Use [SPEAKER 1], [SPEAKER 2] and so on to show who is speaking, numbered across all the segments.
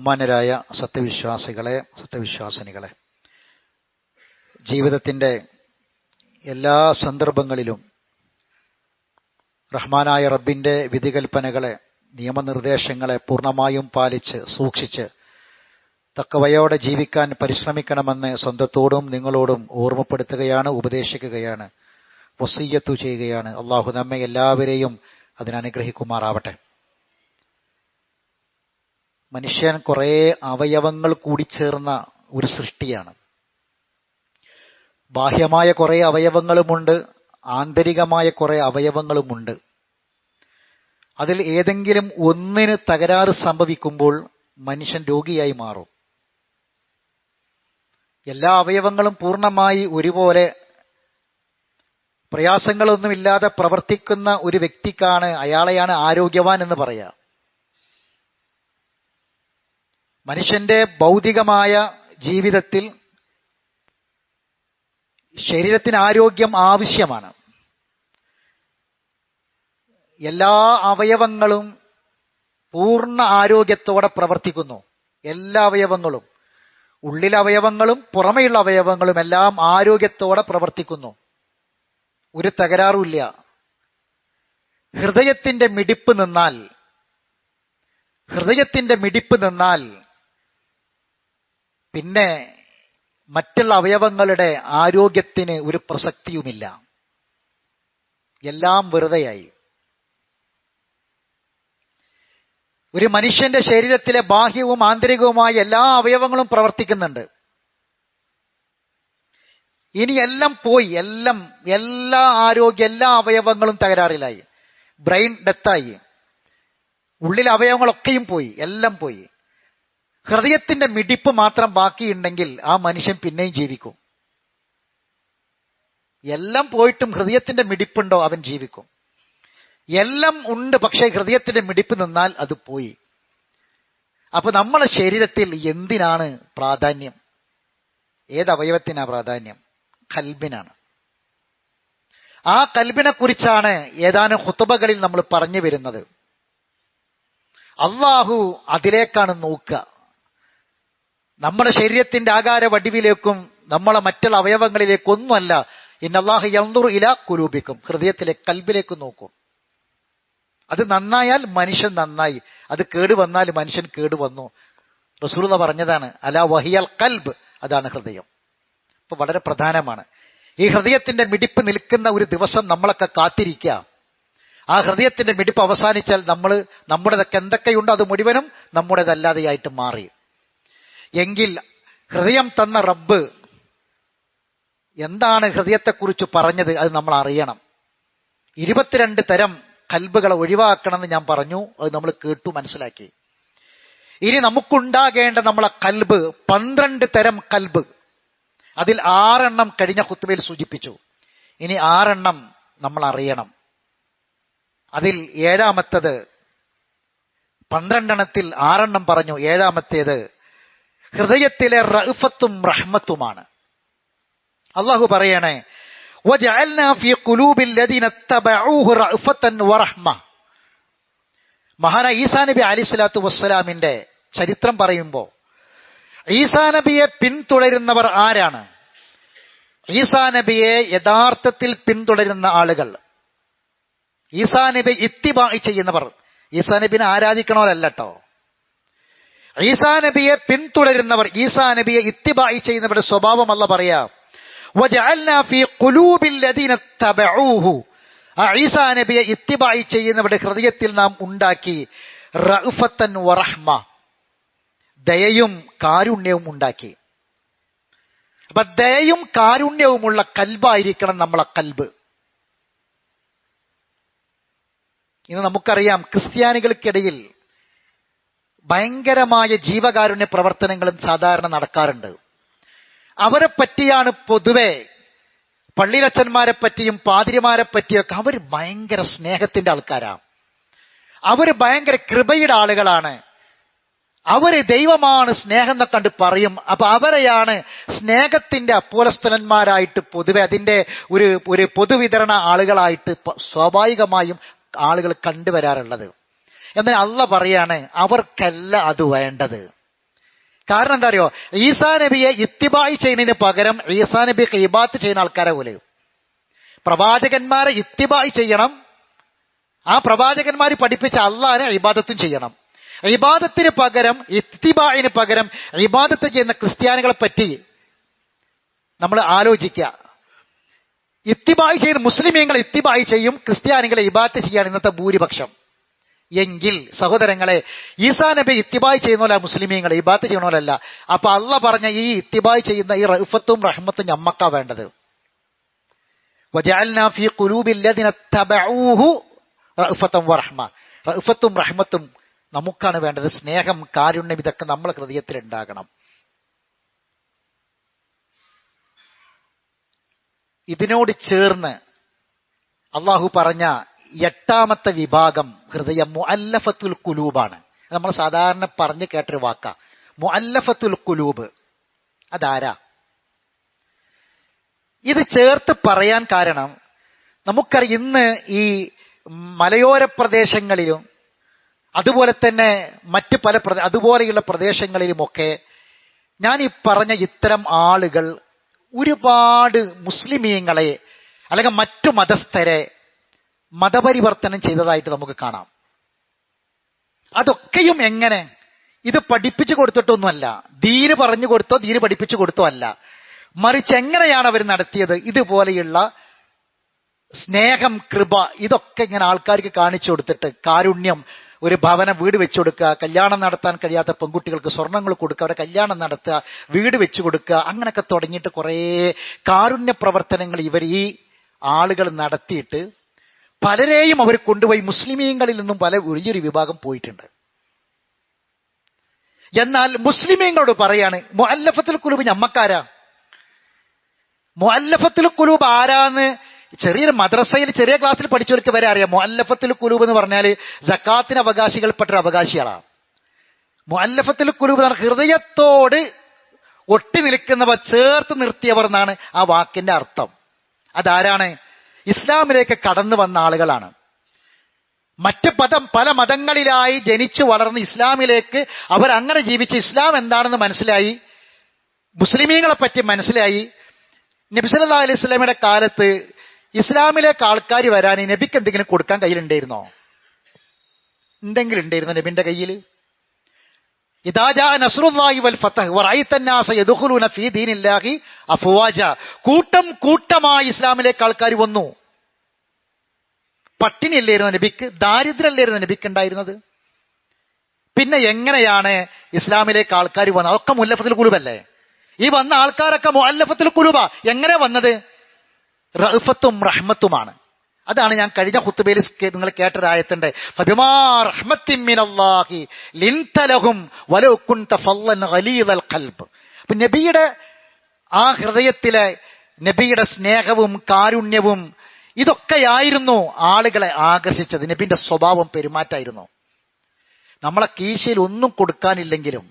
[SPEAKER 1] ബഹുമാന്യരായ സത്യവിശ്വാസികളെ, സത്യവിശ്വാസിനികളെ, ജീവിതത്തിൻ്റെ എല്ലാ സന്ദർഭങ്ങളിലും റഹ്മാനായ റബ്ബിൻ്റെ വിധികൽപ്പനകളെ, നിയമനിർദ്ദേശങ്ങളെ പൂർണ്ണമായും പാലിച്ച് സൂക്ഷിച്ച് തക്കവയോടെ ജീവിക്കാൻ പരിശ്രമിക്കണമെന്ന് സ്വന്തത്തോടും നിങ്ങളോടും ഓർമ്മപ്പെടുത്തുകയാണ്, ഉപദേശിക്കുകയാണ്, വസിയ്യത്തു ചെയ്യുകയാണ്. അള്ളാഹു നമ്മെ എല്ലാവരെയും അതിനനുഗ്രഹിക്കുമാറാവട്ടെ. മനുഷ്യൻ കുറേ അവയവങ്ങൾ കൂടിച്ചേർന്ന ഒരു സൃഷ്ടിയാണ്. ബാഹ്യമായ കുറേ അവയവങ്ങളുമുണ്ട്, ആന്തരികമായ കുറേ അവയവങ്ങളുമുണ്ട്. അതിൽ ഏതെങ്കിലും ഒന്നിന് തകരാറ് സംഭവിക്കുമ്പോൾ മനുഷ്യൻ രോഗിയായി മാറും. എല്ലാ അവയവങ്ങളും പൂർണ്ണമായി ഒരുപോലെ പ്രയാസങ്ങളൊന്നുമില്ലാതെ പ്രവർത്തിക്കുന്ന ഒരു വ്യക്തിക്കാണ്, അയാളെയാണ് ആരോഗ്യവാൻ എന്ന് പറയാം. മനുഷ്യന്റെ ഭൗതികമായ ജീവിതത്തിൽ ശരീരത്തിന് ആരോഗ്യം ആവശ്യമാണ്. എല്ലാ അവയവങ്ങളും പൂർണ്ണ ആരോഗ്യത്തോടെ പ്രവർത്തിക്കുന്നു. എല്ലാ അവയവങ്ങളും, ഉള്ളിലെ അവയവങ്ങളും പുറമെയുള്ള അവയവങ്ങളും എല്ലാം ആരോഗ്യത്തോടെ പ്രവർത്തിക്കുന്നു. ഒരു തകരാറുമില്ല. ഹൃദയത്തിന്റെ മിടിപ്പ് നിന്നാൽ പിന്നെ മറ്റുള്ള അവയവങ്ങളുടെ ആരോഗ്യത്തിന് ഒരു പ്രസക്തിയുമില്ല. എല്ലാം വെറുതെയായി. ഒരു മനുഷ്യന്റെ ശരീരത്തിലെ ബാഹ്യവും ആന്തരികവുമായ എല്ലാ അവയവങ്ങളും പ്രവർത്തിക്കുന്നുണ്ട്. ഇനി എല്ലാം പോയി, എല്ലാ അവയവങ്ങളും തകരാറിലായി, ബ്രെയിൻ ഡെത്തായി, ഉള്ളിലെ അവയവങ്ങളൊക്കെയും പോയി, എല്ലാം പോയി. ഹൃദയത്തിന്റെ മിടിപ്പ് മാത്രം ബാക്കിയുണ്ടെങ്കിൽ ആ മനുഷ്യൻ പിന്നെയും ജീവിക്കും. എല്ലാം പോയിട്ടും ഹൃദയത്തിന്റെ മിടിപ്പുണ്ടോ, അവൻ ജീവിക്കും. എല്ലാം ഉണ്ട്, പക്ഷേ ഹൃദയത്തിന്റെ മിടിപ്പ് നിന്നാൽ അത് പോയി. അപ്പൊ നമ്മളെ ശരീരത്തിൽ എന്തിനാണ് പ്രാധാന്യം? ഏതവയവത്തിനാ പ്രാധാന്യം? ഖൽബിനാണ്. ആ ഖൽബിനെ കുറിച്ചാണ് ഏതാനും ഖുതുബകളിൽ നമ്മൾ പറഞ്ഞു വരുന്നത്. അള്ളാഹു അതിലേക്കാണ് നോക്കുക. നമ്മുടെ ശരീരത്തിന്റെ ആകാര വടിവിലേക്കും നമ്മളെ മറ്റുള്ള അവയവങ്ങളിലേക്കൊന്നുമല്ല. ഇന്നല്ലാഹു യൻദുറു ഇലാ ഖുലൂബിക്കും, ഹൃദയത്തിലെ ഖൽബിലേക്ക് നോക്കും. അത് നന്നായാൽ മനുഷ്യൻ നന്നായി, അത് കേടുവന്നാൽ മനുഷ്യൻ കേടുവന്നു. റസൂലുള്ളാഹി പറഞ്ഞതാണ്, അലാ വഹിയൽ ഖൽബ്, അതാണ് ഹൃദയം. ഇപ്പൊ വളരെ പ്രധാനമാണ്. ഈ ഹൃദയത്തിന്റെ മിടിപ്പ് നിൽക്കുന്ന ഒരു ദിവസം നമ്മളൊക്കെ കാത്തിരിക്കുക. ആ ഹൃദയത്തിന്റെ മിടിപ്പ് അവസാനിച്ചാൽ നമ്മുടേതൊക്കെ എന്തൊക്കെയുണ്ടോ അത് മുഴുവനും നമ്മുടേതല്ലാതെയായിട്ട് മാറി. എങ്കിൽ ഹൃദയം തന്ന റബ്ബ് എന്താണ് ഹൃദയത്തെക്കുറിച്ച് പറഞ്ഞത് അത് നമ്മൾ അറിയണം. 22 തരം കൽബുകളെ ഒഴിവാക്കണമെന്ന് ഞാൻ പറഞ്ഞു, അത് നമ്മൾ കേട്ടു, മനസ്സിലാക്കി. ഇനി നമുക്കുണ്ടാകേണ്ട നമ്മളെ കൽബ് 12 തരം കൽബ്. അതിൽ 6 കഴിഞ്ഞ ഖുത്ബയിൽ സൂചിപ്പിച്ചു. ഇനി 6 നമ്മൾ അറിയണം. അതിൽ 7ാമത്തേത്, 12 6 പറഞ്ഞു. 7ാമത്തേത് ഹൃദയത്തിലെ റഅഫത്തും റഹ്മത്തുമാണ്. അള്ളാഹു പറയണേ, വജഅൽനാ ഫീ ഖുലൂബിൽ ലദീന തബഊഹു റഅഫത്തൻ വറഹ്മ. മഹാനായ ഈസാ നബി അലൈഹിസ്സലാത്തു വസ്സലാമിന്റെ ചരിത്രം പറയുമ്പോൾ ഈസാ നബിയെ പിന്തുടരുന്നവർ ആരാണ്? ഈസാ നബിയെ യഥാർത്ഥത്തിൽ പിന്തുടരുന്ന ആളുകൾ, ഈസാ നബി ഇത്തിബാഇ ചെയ്യുന്നവർ, ഈസാ നബിനെ ആരാധിക്കണവരല്ല കേട്ടോ. ഈസാ നബിയെ പിന്തുടരുന്നവർ, ഈസാ നബിയെ ഇത്തിബാഇ ചെയ്യുന്നവരുടെ സ്വഭാവം അല്ല പറയാ. വജഅൽനാ ഫീ ഖുലൂബിൽ ലദീന തബഊഹു, ആ ഈസാ നബിയെ ഇത്തിബാഇ ചെയ്യുന്നവരുടെ ഹൃദയത്തിൽ നാം ഉണ്ടാക്കി റഅഫത്തൻ വറഹ്മ, ദയയും കാരുണ്യവും ഉണ്ടാക്കി. അപ്പൊ ദയയും കാരുണ്യവുമുള്ള കൽബായിരിക്കണം നമ്മളെ കൽബ്. ഇന്ന് നമുക്കറിയാം, ക്രിസ്ത്യാനികൾക്കിടയിൽ ഭയങ്കരമായ ജീവകാരുണ്യ പ്രവർത്തനങ്ങളും സാധാരണ നടക്കാറുണ്ട്. അവരെ പറ്റിയാണ് പൊതുവെ, പള്ളിയിലച്ചന്മാരെ പറ്റിയും പാതിരിമാരെ പറ്റിയൊക്കെ അവർ ഭയങ്കര സ്നേഹത്തിന്റെ ആൾക്കാരാണ്. അവർ ഭയങ്കര കൃപയുടെ ആളുകളാണ്. അവര് ദൈവമാണ്, സ്നേഹം എന്നൊക്കെ കണ്ട് പറയും. അപ്പൊ അവരെയാണ് സ്നേഹത്തിന്റെ അപ്പോസ്തലന്മാരായിട്ട് പൊതുവെ അതിന്റെ ഒരു പൊതുവിതരണ ആളുകളായിട്ട് സ്വാഭാവികമായും ആളുകൾ കണ്ടുവരാറുള്ളത്. എന്നാൽ അള്ളാഹ് പറയാണ്, അവർക്കല്ല അത് വേണ്ടത്. കാരണം എന്താ അറിയോ, ഈസാ നബിയെ ഇത്തിബായി ചെയ്യുന്നതിന് പകരം ഈസാ നബിക്ക് ഇബാത്ത് ചെയ്യുന്ന ആൾക്കാരെ പോലെ. പ്രവാചകന്മാരെ ഇത്തിബായി ചെയ്യണം, ആ പ്രവാചകന്മാർ പഠിപ്പിച്ച അള്ളാഹിനെ ഇബാദത്തും ചെയ്യണം. ഇബാദത്തിന് പകരം, ഇത്തിബായിന് പകരം ഇബാദത്ത് ചെയ്യുന്ന ക്രിസ്ത്യാനികളെ പറ്റി നമ്മൾ ആലോചിക്കുക. ഇത്തിബായി ചെയ്യുന്ന മുസ്ലിമീങ്ങൾ ഇത്തിബായി ചെയ്യും, ക്രിസ്ത്യാനികളെ ഇബാദത്ത് ചെയ്യാണ് ഇന്നത്തെ ഭൂരിപക്ഷം. എങ്കിൽ സഹോദരങ്ങളെ, ഈസാ നബി ഇത്തിബായി ചെയ്യുന്നവല്ല, മുസ്ലിമീങ്ങൾ ഇബാദത്ത് ചെയ്യണമല്ല. അപ്പൊ അള്ള പറഞ്ഞ ഈ ഇത്തിബായി ചെയ്യുന്ന ഈ റഅഫത്തും റഹ്മത്തും ഞമ്മക്കാ വേണ്ടത്. വജഅൽനാ ഫീ ഖുലൂബില്ലദീന തബഊഹു റഅഫത്തൻ വറഹ്മ. റഅഫത്തും റഹ്മത്തും നമുക്കാണ് വേണ്ടത്. സ്നേഹം, കാരുണ്യം, ഇതൊക്കെ നമ്മളെ ഹൃദയത്തിൽ ഉണ്ടാകണം. ഇതിനോട് ചേർന്ന് അള്ളാഹു പറഞ്ഞ 8ാമത്തെ വിഭാഗം ഹൃദയം മുഅല്ലഫത്തുൽ ഖുലൂബാണ്. നമ്മൾ സാധാരണ പറഞ്ഞു കേട്ടൊരു വാക്കാ മുഅല്ലഫത്തുൽ ഖുലൂബ്. അതാരാ? ഇത് ചേർത്ത് പറയാൻ കാരണം നമുക്കറിയാം, ഇന്ന് ഈ മലയോര പ്രദേശങ്ങളിലും അതുപോലെ തന്നെ മറ്റ് പല അതുപോലെയുള്ള പ്രദേശങ്ങളിലുമൊക്കെ ഞാൻ ഈ പറഞ്ഞ ഇത്തരം ആളുകൾ ഒരുപാട് മുസ്ലിമീങ്ങളെ അല്ലെങ്കിൽ മറ്റു മതസ്ഥരെ മതപരിവർത്തനം ചെയ്തതായിട്ട് നമുക്ക് കാണാം. അതൊക്കെയും എങ്ങനെ? ഇത് പഠിപ്പിച്ചു കൊടുത്തിട്ടൊന്നുമല്ല, ദീന് പറഞ്ഞു കൊടുത്തോ ദീന് പഠിപ്പിച്ചു കൊടുത്തോ അല്ല, മറിച്ച് എങ്ങനെയാണ് അവർ നടത്തിയത്? ഇതുപോലെയുള്ള സ്നേഹം, കൃപ, ഇതൊക്കെ ഇങ്ങനെ ആൾക്കാർക്ക് കാണിച്ചു കൊടുത്തിട്ട്, കാരുണ്യം, ഒരു ഭവനം, വീട് വെച്ചു കൊടുക്കുക, കല്യാണം നടത്താൻ കഴിയാത്ത പെൺകുട്ടികൾക്ക് സ്വർണ്ണങ്ങൾ കൊടുക്കുക, അവരെ കല്യാണം നടത്തുക, വീട് വെച്ചു കൊടുക്കുക, അങ്ങനെയൊക്കെ തുടങ്ങിയിട്ട് കുറേ കാരുണ്യ പ്രവർത്തനങ്ങൾ ഇവർ ഈ ആളുകൾ നടത്തിയിട്ട് പലരെയും അവർ കൊണ്ടുപോയി മുസ്ലിമീങ്ങളിൽ നിന്നും വലിയൊരു വിഭാഗം പോയിട്ടുണ്ട്. എന്നാൽ മുസ്ലിമീങ്ങളോട് പറയാണ്, മുഅല്ലഫത്തുൽ ഖുലൂബ് ഞമ്മക്കാരാ? മുഅല്ലഫത്തുൽ ഖുലൂബ് ആരാന്ന് ചെറിയൊരു മദ്രസയിൽ ചെറിയ ക്ലാസ്സിൽ പഠിച്ചവർക്ക് വരെ അറിയാം. മുഅല്ലഫത്തുൽ ഖുലൂബ് എന്ന് പറഞ്ഞാൽ സക്കാത്തിന് അവകാശികൾപ്പെട്ട അവകാശികളാണ്. മുഅല്ലഫത്തുൽ ഖുലൂബ് എന്ന് പറഞ്ഞാൽ ഹൃദയത്തോട് ഒട്ടി നിൽക്കുന്നവർ, ചേർത്ത് നിർത്തിയവർ എന്നാണ് ആ വാക്കിന്റെ അർത്ഥം. അതാരാണ്? ഇസ്ലാമിലേക്ക് കടന്നു വന്ന ആളുകളാണ്. മറ്റ് പല മതങ്ങളിലായി ജനിച്ചു വളർന്ന് ഇസ്ലാമിലേക്ക് അവരങ്ങനെ ജീവിച്ച് ഇസ്ലാം എന്താണെന്ന് മനസ്സിലായി, മുസ്ലിമീങ്ങളെ പറ്റി മനസ്സിലായി. നബി സല്ലല്ലാഹു അലൈഹി വസല്ലമയുടെ കാലത്ത് ഇസ്ലാമിലേക്ക് ആൾക്കാർ വരാൻ നബിക്ക് എന്തെങ്കിലും കൊടുക്കാൻ കയ്യിലുണ്ടായിരുന്നോ? എന്തെങ്കിലും ഉണ്ടായിരുന്നോ നബിന്റെ കയ്യിൽ? ഇദാ ജാ നസ്റുല്ലാഹി വൽ ഫതഹ് വറഅയ്ത അന്നാസ യദ്ഖുലൂന ഫീ ദീനില്ലാഹി അഫ്വാജ. കൂട്ടം കൂട്ടമായി ഇസ്ലാമിലേക്ക് ആൾക്കാർ വന്നു. പട്ടിണിയല്ലായിരുന്നു നബിക്ക്, ദാരിദ്ര്യമല്ലായിരുന്നു നബിക്ക് ഉണ്ടായിരുന്നത്. പിന്നെ എങ്ങനെയാണ് ഇസ്ലാമിലേക്ക് ആൾക്കാർ വന്നത്? അതൊക്കെ മുഅല്ലഫത്തുൽ ഖുലൂബല്ലേ? ഈ വന്ന ആൾക്കാരൊക്കെ മുഅല്ലഫത്തുൽ ഖുലൂബാ. എങ്ങനെ വന്നത്? റഅഫത്തും റഹ്മത്തുമാണ്. അതാണ് ഞാൻ കഴിഞ്ഞ ഖുത്ബയിൽ നിങ്ങൾ കേട്ടൊരായത്തുണ്ട്, ഫബിമാ റഹ്മത്തിൻ മിനല്ലാഹി ലിൻത ലഹും വലൗ കുൻത ഫല്ലൻ ഗലീദൽ ഖൽബ്. അപ്പൊ നബിയുടെ ആ ഹൃദയത്തിലെ നബിയുടെ സ്നേഹവും കാരുണ്യവും ഇതൊക്കെയായിരുന്നു ആളുകളെ ആകർഷിച്ചത്. നബിന്റെ സ്വഭാവം, പെരുമാറ്റമായിരുന്നു. നമ്മളെ കീശയിൽ ഒന്നും കൊടുക്കാനില്ലെങ്കിലും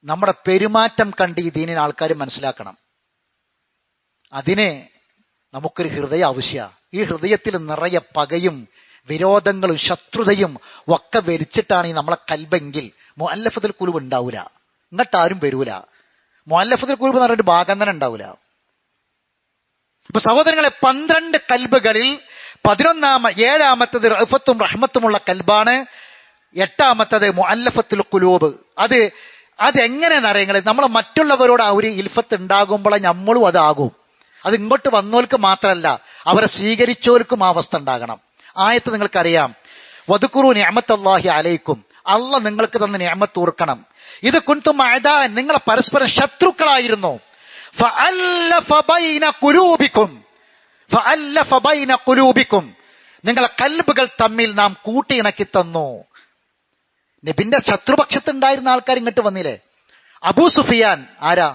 [SPEAKER 1] നമ്മുടെ പെരുമാറ്റം കണ്ട് ഈ ദീനിനെ ആൾക്കാർ മനസ്സിലാക്കണം. അതിന് നമുക്കൊരു ഹൃദയം ആവശ്യമാണ്. ഈ ഹൃദയത്തിൽ നിറയെ പകയും വിരോധങ്ങളും ശത്രുതയും ഒക്കെ വരിച്ചിട്ടാണ് ഈ നമ്മളെ കൽബെങ്കിൽ മുഅല്ലഫത്തുൽ ഖുലൂബ് ഉണ്ടാവില്ല. ഇങ്ങോട്ടാരും വരൂല. മുഅല്ലഫത്തുൽ ഖുലൂബ് എന്ന് പറഞ്ഞൊരു ഭാഗം തന്നെ ഉണ്ടാവില്ല. ഇപ്പൊ സഹോദരങ്ങളെ, 12 കൽബുകളിൽ 7ാമത്തത് റഅഫത്തും റഹ്മത്തുമുള്ള കൽബാണ്. 8ാമത്തത് മുഅല്ലഫത്തുൽ ഖുലൂബ്. അതെങ്ങനെയെന്ന് അറിയങ്ങളെ, നമ്മൾ മറ്റുള്ളവരോട് ആ ഒരു ഇൽഫത്ത് ഉണ്ടാകുമ്പോഴേ നമ്മളും അതാകും. അത് ഇങ്ങോട്ട് വന്നോർക്ക് മാത്രമല്ല, അവരെ സ്വീകരിച്ചവർക്കും ആ അവസ്ഥ ഉണ്ടാകണം. ആയത്ത് നിങ്ങൾക്കറിയാം, വദ്കുറൂ നിഅമത്തല്ലാഹി അലൈക്കും. അള്ളാഹ് നിങ്ങൾക്ക് തന്ന നിഅമത്ത് ഓർക്കണം. ഇത് കുൻതും അഅദാഅൻ, നിങ്ങൾ പരസ്പരം ശത്രുക്കളായിരുന്നു. ഫഅല്ലഫ ബൈന ഖുലൂബിക്കും, നിങ്ങളെ കൽബുകൾ തമ്മിൽ നാം കൂട്ടിയിണക്കി തന്നു. നബിന്റെ ശത്രുപക്ഷത്തുണ്ടായിരുന്ന ആൾക്കാർ ഇങ്ങോട്ട് വന്നില്ലേ? അബൂ സുഫിയാൻ. ആരാ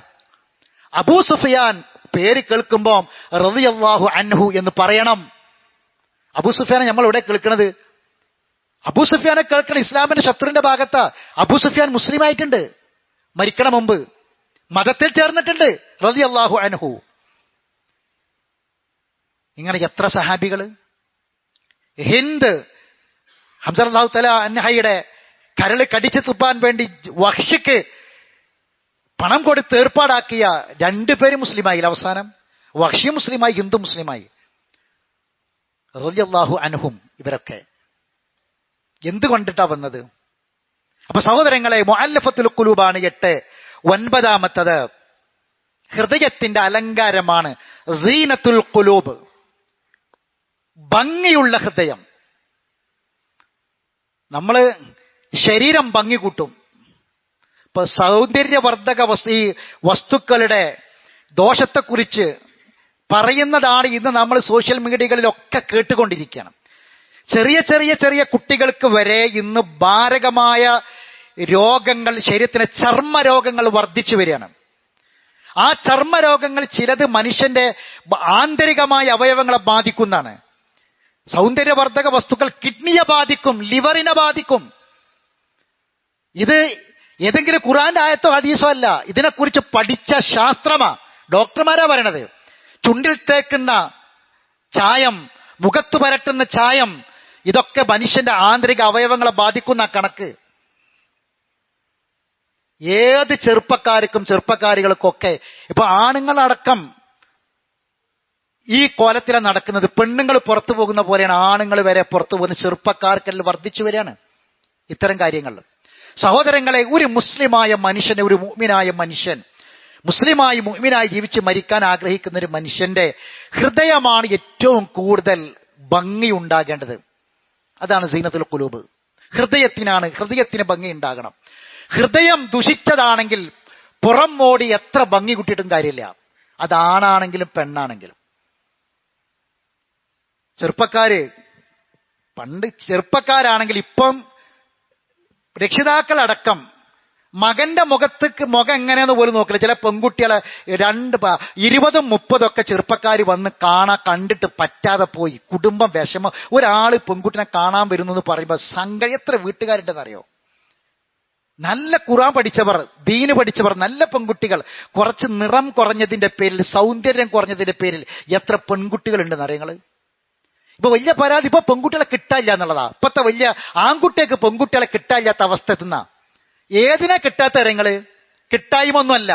[SPEAKER 1] അബൂ സുഫിയാൻ? പേര് കേൾക്കുമ്പോൾ റളിയല്ലാഹു അൻഹു എന്ന് പറയണം. അബൂ സുഫിയാനെ നമ്മൾ ഇവിടെ കേൾക്കുന്നത്, അബൂ സുഫിയാനെ കേൾക്കണം ഇസ്ലാമിന്റെ ശത്രുവിന്റെ ഭാഗത്താ. അബൂ സുഫിയാൻ മുസ്ലിം ആയിട്ടുണ്ട്, മരിക്കണ മുമ്പ് മതത്തിൽ ചേർന്നിട്ടുണ്ട്. റളിയല്ലാഹു അൻഹു. ഇങ്ങനെ എത്ര സഹാബികള്. ഹിന്ദ്, ഹംസ റളിയല്ലാഹു തആല അൻഹയുടെ കരള് കടിച്ചു തുപ്പാൻ വേണ്ടി വഹ്ഷിക്ക് പണം കൊടുത്ത് ഏർപ്പാടാക്കിയ 2 പേര് മുസ്ലിമായി. അവസാനം വഹ്ഷി മുസ്ലിമായി, ഹിന്ദു മുസ്ലിമായി. റളിയല്ലാഹു അൻഹും. ഇവരൊക്കെ എന്തുകൊണ്ടിട്ടാ വന്നത്? അപ്പൊ സഹോദരങ്ങളെ, മുഅല്ലഫത്തുൽ ഖുലൂബാണ് 8. 9 ഹൃദയത്തിന്റെ അലങ്കാരമാണ് സീനത്തുൽ ഖുലൂബ്, ഭംഗിയുള്ള ഹൃദയം. നമ്മള് ശരീരം ഭംഗി കൂട്ടും. ഇപ്പൊ സൗന്ദര്യവർദ്ധക ഈ വസ്തുക്കളുടെ ദോഷത്തെക്കുറിച്ച് പറയുന്നതാണ് ഇന്ന് നമ്മൾ സോഷ്യൽ മീഡിയകളിലൊക്കെ കേട്ടുകൊണ്ടിരിക്കുകയാണ്. ചെറിയ ചെറിയ ചെറിയ കുട്ടികൾക്ക് വരെ ഇന്ന് മാരകമായ രോഗങ്ങൾ, ശരീരത്തിന് ചർമ്മരോഗങ്ങൾ വർദ്ധിച്ചു വരികയാണ്. ആ ചർമ്മരോഗങ്ങൾ ചിലത് മനുഷ്യന്റെ ആന്തരികമായ അവയവങ്ങളെ ബാധിക്കുന്നതാണ്. സൗന്ദര്യവർദ്ധക വസ്തുക്കൾ കിഡ്നിയെ ബാധിക്കും, ലിവറിനെ ബാധിക്കും. ഇത് ഏതെങ്കിലും ഖുർആന്റെ ആയത്തോ ഹദീസോ അല്ല, ഇതിനെക്കുറിച്ച് പഠിച്ച ശാസ്ത്രമാ, ഡോക്ടർമാരാ പറയണത്. ചുണ്ടിൽ തേക്കുന്ന ചായം, മുഖത്ത് പരട്ടുന്ന ചായം, ഇതൊക്കെ മനുഷ്യന്റെ ആന്തരിക അവയവങ്ങളെ ബാധിക്കുന്ന കണക്ക്. ഏത് ചെറുപ്പക്കാരികൾക്കൊക്കെ ഇപ്പൊ ആണുങ്ങളടക്കം ഈ കോലത്തിലാണ് നടക്കുന്നത്. പെണ്ണുങ്ങൾ പുറത്തു പോകുന്ന പോലെയാണ് ആണുങ്ങൾ വരെ പുറത്തു പോകുന്ന ചെറുപ്പക്കാർക്കെല്ലാം വർദ്ധിച്ചു വരികയാണ് ഇത്തരം കാര്യങ്ങൾ. സഹോദരങ്ങളെ, ഒരു മുസ്ലിമായ മനുഷ്യന്, ഒരു മുഅ്മിനായ മനുഷ്യൻ, മുസ്ലിമായി മുഅ്മിനായി ജീവിച്ച് മരിക്കാൻ ആഗ്രഹിക്കുന്ന ഒരു മനുഷ്യന്റെ ഹൃദയമാണ് ഏറ്റവും കൂടുതൽ ഭംഗി ഉണ്ടാകേണ്ടത്. അതാണ് സീനത്തുൽ ഖുലൂബ്. ഹൃദയത്തിന് ഭംഗി ഉണ്ടാകണം. ഹൃദയം ദുഷിച്ചതാണെങ്കിൽ പുറം മോടി എത്ര ഭംഗി കൂട്ടിയിട്ടും കാര്യമില്ല. അതാണാണെങ്കിലും പെണ്ണാണെങ്കിലും. ചെറുപ്പക്കാരാണെങ്കിൽ ഇപ്പം രക്ഷിതാക്കളടക്കം മകന്റെ മുഖം എങ്ങനെയെന്ന് പോലും നോക്കില്ല. ചില പെൺകുട്ടികളെ 20, 30 ചെറുപ്പക്കാർ വന്ന് കണ്ടിട്ട് പറ്റാതെ പോയി, കുടുംബം വിഷമം. ഒരാള് പെൺകുട്ടിനെ കാണാൻ വരുന്നു എന്ന് പറയുമ്പോൾ എത്ര വീട്ടുകാരുണ്ടെന്നറിയോ? നല്ല ഖുർആൻ പഠിച്ചവർ, ദീന് പഠിച്ചവർ, നല്ല പെൺകുട്ടികൾ. കുറച്ച് നിറം കുറഞ്ഞതിന്റെ പേരിൽ, സൗന്ദര്യം കുറഞ്ഞതിന്റെ പേരിൽ എത്ര പെൺകുട്ടികൾ ഉണ്ടെന്ന് അറിയങ്ങള്? ഇപ്പൊ വലിയ പരാതി ഇപ്പൊ പെൺകുട്ടികളെ കിട്ടാനില്ല എന്നുള്ളതാ. ഇപ്പത്തെ വലിയ ആൺകുട്ടികൾക്ക് പെൺകുട്ടികളെ കിട്ടാനില്ലാത്ത അവസ്ഥ എത്തുന്ന. ഏതിനാ കിട്ടാത്ത കാര്യങ്ങള്? കിട്ടായ്മൊന്നുമല്ല,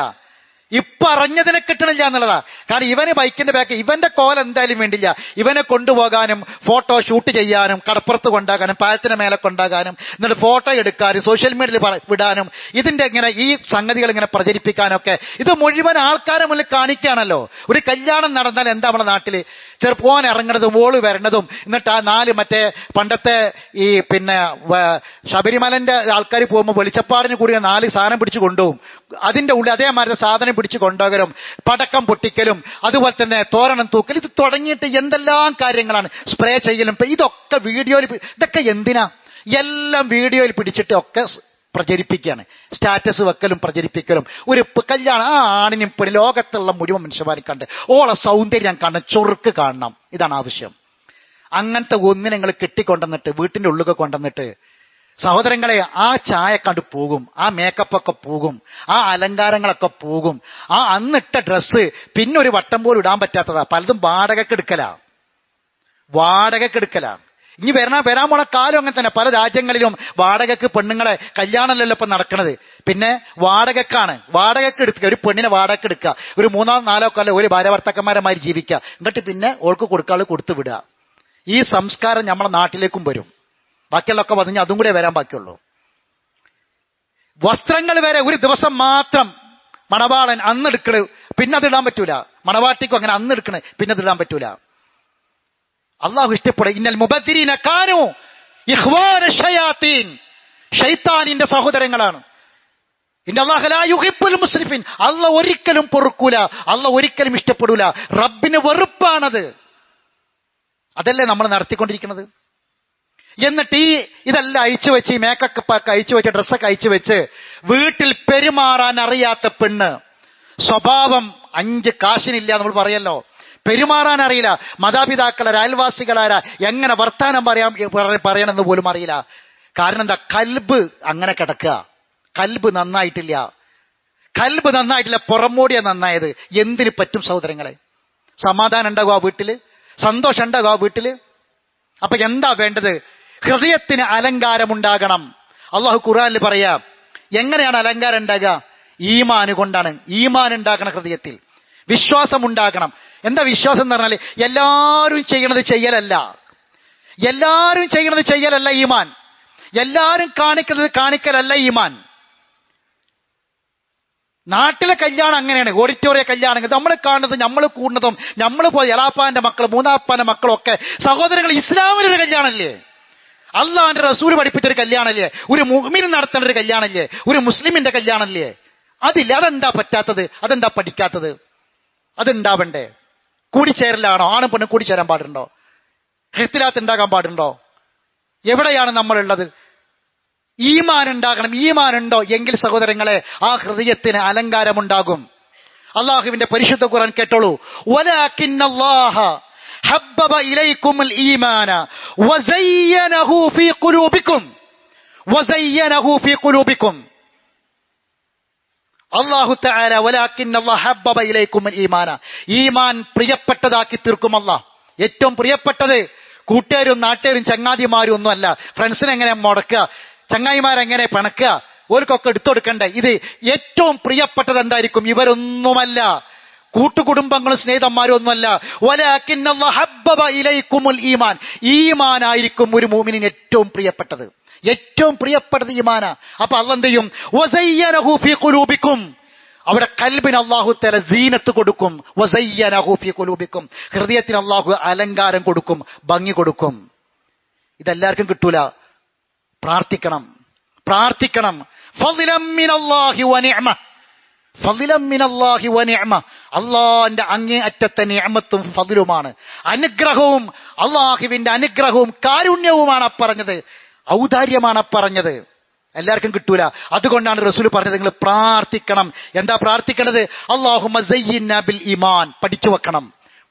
[SPEAKER 1] ഇപ്പറഞ്ഞതിനെ കിട്ടണില്ല എന്നുള്ളതാ. കാരണം ഇവന് ബൈക്കിന്റെ ബാക്ക്, ഇവന്റെ കോൽ എന്തായാലും വേണ്ടില്ല. ഇവനെ കൊണ്ടുപോകാനും ഫോട്ടോ ഷൂട്ട് ചെയ്യാനും കടപ്പുറത്ത് കൊണ്ടാകാനും പാലത്തിന് മേലെ കൊണ്ടാകാനും എന്നിട്ട് ഫോട്ടോ എടുക്കാനും സോഷ്യൽ മീഡിയയിൽ വിടാനും ഇതിന്റെ ഇങ്ങനെ ഈ സംഗതികൾ ഇങ്ങനെ പ്രചരിപ്പിക്കാനൊക്കെ ഇത് മുഴുവൻ ആൾക്കാരെ മുന്നിൽ കാണിക്കുകയാണല്ലോ. ഒരു കല്യാണം നടന്നാൽ എന്താ നമ്മുടെ നാട്ടില്? ചെറുപ്പോൻ ഇറങ്ങണതും ഓള് വരണതും, എന്നിട്ട് ആ 4 മറ്റേ പണ്ടത്തെ ഈ ശബരിമലന്റെ ആൾക്കാർ പോകുമ്പോൾ വെളിച്ചപ്പാടിന് കൂടി 4 സാധനം പിടിച്ചു കൊണ്ടുപോകും. അതിന്റെ ഉള്ളിൽ അതേമാതിരി സാധനം പിടിച്ചു കൊണ്ടുപോകലും, പടക്കം പൊട്ടിക്കലും, അതുപോലെ തന്നെ തോരണം തൂക്കൽ, ഇത് തുടങ്ങിയിട്ട് എന്തെല്ലാം കാര്യങ്ങളാണ്. സ്പ്രേ ചെയ്യലും. ഇതൊക്കെ വീഡിയോയിൽ, ഇതൊക്കെ എന്തിനാ? എല്ലാം വീഡിയോയിൽ പിടിച്ചിട്ട് ഒക്കെ പ്രചരിപ്പിക്കുകയാണ്. സ്റ്റാറ്റസ് വെക്കലും പ്രചരിപ്പിക്കലും. ഒരു കല്യാണം, ആ ആണിനും പെണ്ണിനും ലോകത്തുള്ള മുഴുവൻ മനുഷ്യന്മാരും കണ്ട് ഓളെ സൗന്ദര്യം കാണണം, ചൊറുക്ക് കാണണം. ഇതാണ് ആവശ്യം. അങ്ങനത്തെ ഒന്നിനെ നിങ്ങൾ കെട്ടിക്കൊണ്ടുവന്നിട്ട് വീട്ടിന്റെ ഉള്ളിൽ കൊണ്ടുവന്നിട്ട് സഹോദരങ്ങളെ, ആ ചായ കണ്ട് പോകും, ആ മേക്കപ്പൊക്കെ പോകും, ആ അലങ്കാരങ്ങളൊക്കെ പോകും. ആ അന്നിട്ട ഡ്രസ്സ് പിന്നെ ഒരു വട്ടം പോലും ഇടാൻ പറ്റാത്തതാ. പലതും വാടകയ്ക്ക് എടുക്കലാ. ഇനി വരാൻ പോണ കാലം അങ്ങനെ തന്നെ. പല രാജ്യങ്ങളിലും വാടകയ്ക്ക് പെണ്ണുങ്ങളെ, കല്യാണമല്ലല്ലോ ഇപ്പം നടക്കണത്, പിന്നെ വാടകയ്ക്ക് എടുക്കുക. ഒരു പെണ്ണിനെ വാടകയ്ക്ക് എടുക്കുക, ഒരു 3-4 കൊല്ലം ഒരു ഭാര്യ ഭർത്താക്കന്മാരമാര് ജീവിക്കുക, എന്നിട്ട് പിന്നെ ഓൾക്ക് കൊടുത്തു വിടുക. ഈ സംസ്കാരം നമ്മളെ നാട്ടിലേക്കും വരും. ബാക്കിയുള്ളൊക്കെ വന്നു അതും കൂടെ വരാൻ ബാക്കിയുള്ളൂ. വസ്ത്രങ്ങൾ വരെ ഒരു ദിവസം മാത്രം മണവാളൻ അന്നെടുക്കണ്, പിന്നെ അതിടാൻ പറ്റൂല. മണവാട്ടിക്കും അങ്ങനെ അന്നെടുക്കണ്, പിന്നെ അതിടാൻ പറ്റൂല. അള്ളാഹു ഇഷ്ടപ്പെടും. ഇന്നൽ മുബദ്ദിരീന കാനൂ ഇഖ്വാന ശയാത്തീൻ, ശൈത്താനിന്റെ സഹോദരങ്ങളാണ്. ഇന്നല്ലാഹ ലാ യുഹിബ്ബുൽ മുസ്രിഫീൻ, അള്ളാഹ് ഒരിക്കലും പൊറുക്കൂല, അള്ളാഹ് ഒരിക്കലും ഇഷ്ടപ്പെടൂല. റബ്ബിന് വെറുപ്പാണത്. അതല്ലേ നമ്മൾ നടത്തിക്കൊണ്ടിരിക്കുന്നത്. എന്നിട്ട് ഇതെല്ലാം അയച്ചു വെച്ച്, ഈ മേക്കപ്പൊക്കെ അയച്ചു വെച്ച്, ഡ്രസ്സൊക്കെ അയച്ചു വെച്ച് വീട്ടിൽ പെരുമാറാൻ അറിയാത്ത പെണ്ണ്, സ്വഭാവം 5 കാശിനില്ല നമ്മൾ പറയല്ലോ, പെരുമാറാൻ അറിയില്ല, മാതാപിതാക്കളാരാ അയൽവാസികളാരാ എങ്ങനെ വർത്താനം പറയണമെന്ന് പോലും അറിയില്ല. കാരണം എന്താ? കൽബ് അങ്ങനെ കിടക്കുക. കൽബ് നന്നായിട്ടില്ല, പുറമോടിയ നന്നായത്. എന്തിനു പറ്റും സഹോദരങ്ങളെ? സമാധാനം ഉണ്ടാകും ആ വീട്ടില്? സന്തോഷം ഉണ്ടാകും ആ വീട്ടില്? അപ്പൊ എന്താ വേണ്ടത്? ഹൃദയത്തിന് അലങ്കാരമുണ്ടാകണം. അള്ളാഹു ഖുർആനിൽ പറയാ എങ്ങനെയാണ് അലങ്കാരം ഉണ്ടാകുക? ഈമാൻ കൊണ്ടാണ്. ഈമാൻ ഉണ്ടാക്കണം, ഹൃദയത്തിൽ വിശ്വാസം ഉണ്ടാക്കണം. എന്താ വിശ്വാസം എന്ന് പറഞ്ഞാൽ എല്ലാവരും ചെയ്യണത് ചെയ്യലല്ല, എല്ലാവരും ചെയ്യണത് ചെയ്യലല്ല ഈമാൻ. എല്ലാവരും കാണിക്കുന്നത് കാണിക്കലല്ല ഈമാൻ. നാട്ടിലെ കല്യാണം അങ്ങനെയാണ്, ഓഡിറ്റോറിയ കല്യാണം നമ്മൾ കാണുന്നത്, നമ്മൾ കൂടുന്നതും നമ്മൾ പോയി എളാപ്പാന്റെ മക്കളും മൂന്നാപ്പാന്റെ മക്കളും ഒക്കെ സഹോദരങ്ങൾ ഇസ്ലാമിലൊരു കല്യാണമല്ലേ? അള്ളാഹിന്റെ റസൂൽ പഠിപ്പിച്ചൊരു കല്യാണമല്ലേ? ഒരു മുഅ്മിൻ നടത്തേണ്ട ഒരു കല്യാണമല്ലേ? ഒരു മുസ്ലിമിന്റെ കല്യാണമല്ലേ? അതില്ല. അതെന്താ പറ്റാത്തത്? അതെന്താ പഠിക്കാത്തത്? അതുണ്ടാവണ്ടേ? കൂടിച്ചേരലാണോ? ആണും പെണ്ണും കൂടിച്ചേരാൻ പാടുണ്ടോ? ഇഖ്തിലാത്ത് ഉണ്ടാകാൻ പാടുണ്ടോ? എവിടെയാണ് നമ്മളുള്ളത്? ഈമാൻ ഉണ്ടാകണം. ഈമാൻ ഉണ്ടോ എങ്കിൽ സഹോദരങ്ങളെ ആ ഹൃദയത്തിന് അലങ്കാരമുണ്ടാകും. അള്ളാഹുവിന്റെ പരിശുദ്ധ ഖുർആൻ കേട്ടോളൂ. വലാകിന്നല്ലാഹ ഹബ്ബബ ഇലൈക്കുമുൽ ഈമാന വസയ്യനഹു ഫീ ഖുലൂബിക്കും വസയ്യനഹു ഫീ ഖുലൂബിക്കും. അല്ലാഹു തആല വലാകിന്നല്ലാഹ ഹബ്ബബ ഇലൈക്കുമുൽ ഈമാന, ഈമാൻ പ്രിയപ്പെട്ടതാക്കി തീർക്കും അല്ലാഹ്. ഏറ്റവും പ്രിയപ്പെട്ടത് കൂട്ടുകാരും നാട്ടുകാരും ചങ്ങാതിമാരും ഒന്നുമല്ല. ഫ്രണ്ട്സിനെ എങ്ങനെ മുടക്കുക, ചങ്ങായിമാരെങ്ങനെ പിണക്കുക, ഓർക്കൊക്കെ എടുത്തു കൊടുക്കണ്ടേ? ഇത് ഏറ്റവും പ്രിയപ്പെട്ടത് എന്തായിരിക്കും? ഇവരൊന്നുമല്ല, കൂട്ടുകുടുംബങ്ങളും സ്നേഹിതന്മാരും ഒന്നുമല്ല. വലാകിന്നല്ലാഹ ഹബ്ബബ ഇലൈക്കുമുൽ ഈമാൻ, ഈമാനായിരിക്കും ഒരു മുഅ്മിനിന് ഏറ്റവും പ്രിയപ്പെട്ടത്. ഏറ്റവും പ്രിയപ്പെട്ടത് ഈമാനാ. അപ്പൊ അല്ലാഹ് എന്ത് ചെയ്യും? വസയ്യനഹു ഫീ ഖുലൂബിക്കും, അവിടെ കൽബിന് അല്ലാഹു തആല സീനത്ത് കൊടുക്കും. വസയ്യനഹു ഫീ ഖുലൂബിക്കും, ഹൃദയത്തിന് അല്ലാഹു അലങ്കാരം കൊടുക്കും, ഭംഗി കൊടുക്കും. ഇതെല്ലാവർക്കും കിട്ടൂല. പ്രാർത്ഥിക്കണം, പ്രാർത്ഥിക്കണം. ഫളിലം മിനല്ലാഹി വ നിഅമ, ഫളിലം മിനല്ലാഹി വ നിഅമ, അല്ലാഹുവിന്റെ അങ്ങേയറ്റത്തെ നിഅമത്തും ഫളിലുമാണ്, അനുഗ്രഹവും. അല്ലാഹുവിന്റെ അനുഗ്രഹവും കാരുണ്യവുമാണ് പറഞ്ഞത്, ഔദാര്യമാണ് പറഞ്ഞത്. എല്ലാവർക്കും കിട്ടൂല. അതുകൊണ്ടാണ് റസൂൽ പറഞ്ഞത് നിങ്ങൾ പ്രാർത്ഥിക്കണം. എന്താ പ്രാർത്ഥിക്കണത്? അല്ലാഹുമ്മ സയ്യിന്നാ ബിൽ ഈമാൻ, പഠിച്ചു വെക്കണം,